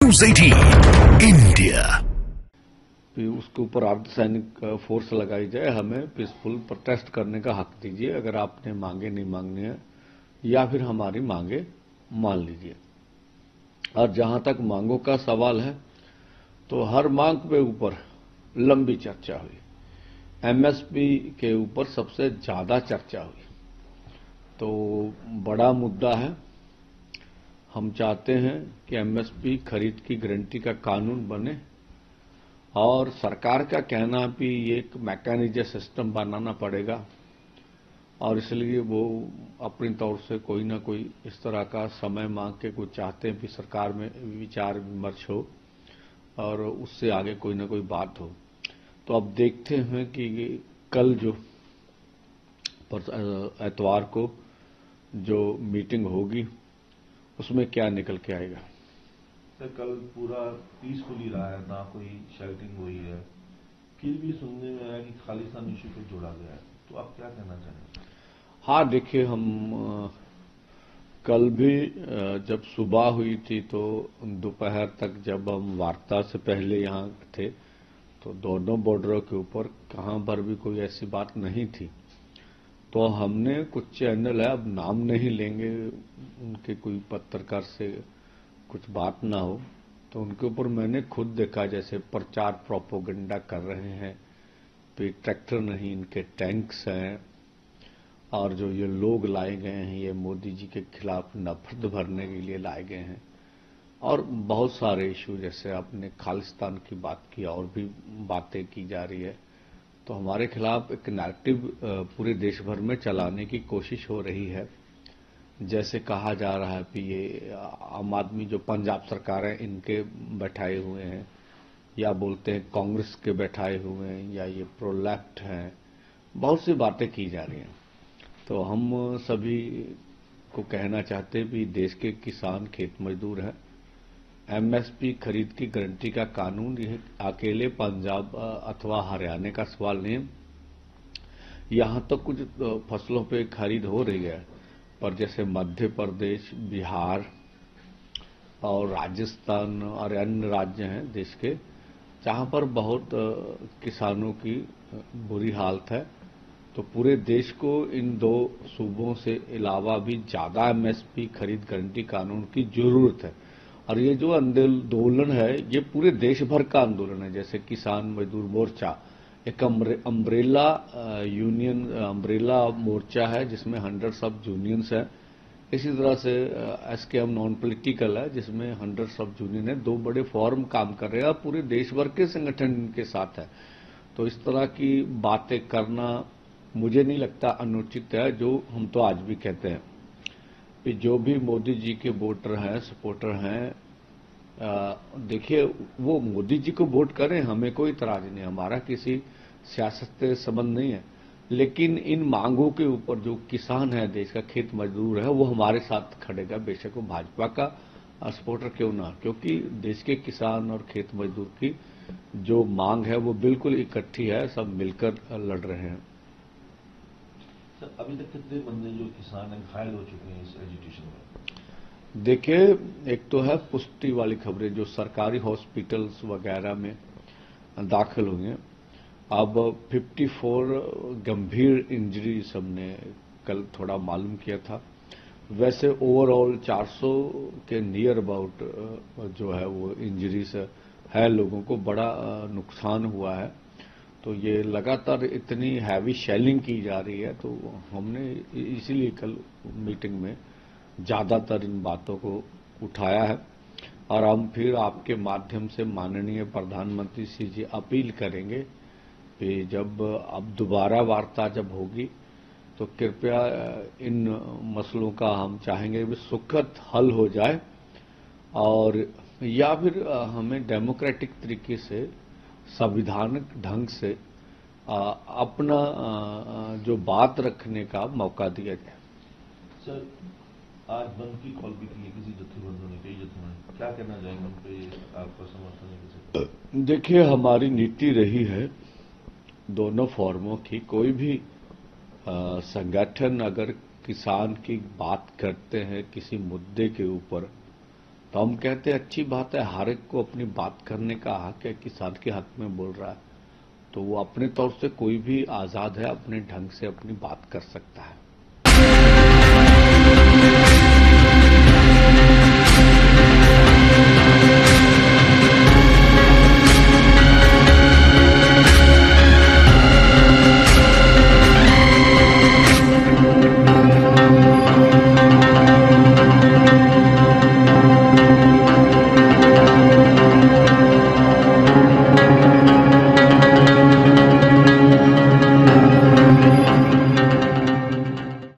News 18 India. उसके ऊपर अर्धसैनिक फोर्स लगाई जाए, हमें पीसफुल प्रोटेस्ट करने का हक दीजिए अगर आपने मांगे नहीं मांगनी है, या फिर हमारी मांगे मान लीजिए। और जहां तक मांगों का सवाल है तो हर मांग के ऊपर लंबी चर्चा हुई। एमएसपी के ऊपर सबसे ज्यादा चर्चा हुई। तो बड़ा मुद्दा है। हम चाहते हैं कि एमएसपी खरीद की गारंटी का कानून बने और सरकार का कहना भी ये एक मैकेनिज्म सिस्टम बनाना पड़ेगा और इसलिए वो अपनी तौर से कोई ना कोई इस तरह का समय मांग के कुछ चाहते हैं कि सरकार में विचार विमर्श हो और उससे आगे कोई ना कोई बात हो। तो अब देखते हैं कि कल जो एतवार को जो मीटिंग होगी उसमें क्या निकल के आएगा। सर, कल पूरा पीसफुली रहा है, ना कोई शाउटिंग हुई है, फिर भी सुनने में आया कि खालिस्तान इश्यू को जोड़ा गया है, तो आप क्या कहना चाहेंगे? हाँ, देखिए, हम कल भी जब सुबह हुई थी तो दोपहर तक जब हम वार्ता से पहले यहाँ थे तो दोनों बॉर्डरों के ऊपर कहाँ पर भी कोई ऐसी बात नहीं थी। तो हमने कुछ चैनल है, अब नाम नहीं लेंगे, उनके कोई पत्रकार से कुछ बात ना हो, तो उनके ऊपर मैंने खुद देखा जैसे प्रचार प्रोपोगंडा कर रहे हैं। तो ट्रैक्टर नहीं, इनके टैंक्स हैं और जो ये लोग लाए गए हैं ये मोदी जी के खिलाफ नफरत भरने के लिए लाए गए हैं और बहुत सारे इशू, जैसे आपने खालिस्तान की बात की और भी बातें की जा रही है। तो हमारे खिलाफ एक नैरेटिव पूरे देश भर में चलाने की कोशिश हो रही है। जैसे कहा जा रहा है कि ये आम आदमी जो पंजाब सरकार है इनके बैठाए हुए हैं, या बोलते हैं कांग्रेस के बैठाए हुए हैं, या ये प्रो लेफ्ट हैं। बहुत सी बातें की जा रही हैं। तो हम सभी को कहना चाहते हैं कि देश के किसान खेत मजदूर हैं। एमएसपी खरीद की गारंटी का कानून यह अकेले पंजाब अथवा हरियाणा का सवाल नहीं। यहां तो कुछ फसलों पे खरीद हो रही है, पर जैसे मध्य प्रदेश, बिहार और राजस्थान और अन्य राज्य हैं देश के, जहां पर बहुत किसानों की बुरी हालत है। तो पूरे देश को इन दो सूबों से अलावा भी ज्यादा एमएसपी खरीद गारंटी कानून की जरूरत है। और ये जो आंदोलन है ये पूरे देश भर का आंदोलन है। जैसे किसान मजदूर मोर्चा एक अम्ब्रेला यूनियन, अम्ब्रेला मोर्चा है जिसमें हंड्रेड्स ऑफ यूनियंस है। इसी तरह से एसकेएम नॉन पॉलिटिकल है जिसमें हंड्रेड्स ऑफ यूनियन है। दो बड़े फॉर्म काम कर रहे हैं और पूरे देश भर के संगठन के साथ है। तो इस तरह की बातें करना मुझे नहीं लगता अनुचित है। जो हम तो आज भी कहते हैं कि जो भी मोदी जी के वोटर हैं, सपोर्टर हैं, देखिए वो मोदी जी को वोट करें, हमें कोई इतराज नहीं, हमारा किसी सियासत से संबंध नहीं है। लेकिन इन मांगों के ऊपर जो किसान है, देश का खेत मजदूर है, वो हमारे साथ खड़ेगा, बेशक वो भाजपा का सपोर्टर क्यों ना। क्योंकि देश के किसान और खेत मजदूर की जो मांग है वो बिल्कुल इकट्ठी है, सब मिलकर लड़ रहे हैं। सर, अभी तक कितने बंदे जो किसान हैं घायल हो चुके हैं इस एजिटेशन में? देखिए, एक तो है पुष्टि वाली खबरें जो सरकारी हॉस्पिटल्स वगैरह में दाखिल हुए हैं। अब 54 गंभीर इंजरी सबने कल थोड़ा मालूम किया था। वैसे ओवरऑल 400 के नियर अबाउट जो है वो इंजरीज है, लोगों को बड़ा नुकसान हुआ है। तो ये लगातार इतनी हैवी शेलिंग की जा रही है, तो हमने इसीलिए कल मीटिंग में ज्यादातर इन बातों को उठाया है। और हम फिर आपके माध्यम से माननीय प्रधानमंत्री से अपील करेंगे कि जब अब दोबारा वार्ता जब होगी तो कृपया इन मसलों का हम चाहेंगे कि सुखद हल हो जाए, और या फिर हमें डेमोक्रेटिक तरीके से संविधानिक ढंग से अपना जो बात रखने का मौका दिया जाए। सर, आज बंद की कॉल भी की है किसी जत्थेबंदों ने, कई जत्थों ने, क्या कहना चाहेंगे उन पे? आपका समर्थन है? देखिए, हमारी नीति रही है दोनों फॉर्मों की। कोई भी संगठन अगर किसान की बात करते हैं किसी मुद्दे के ऊपर, तो हम कहते हैं अच्छी बात है, हर एक को अपनी बात करने का हक है, किसान के हक में बोल रहा है तो वो अपने तौर से कोई भी आजाद है, अपने ढंग से अपनी बात कर सकता है।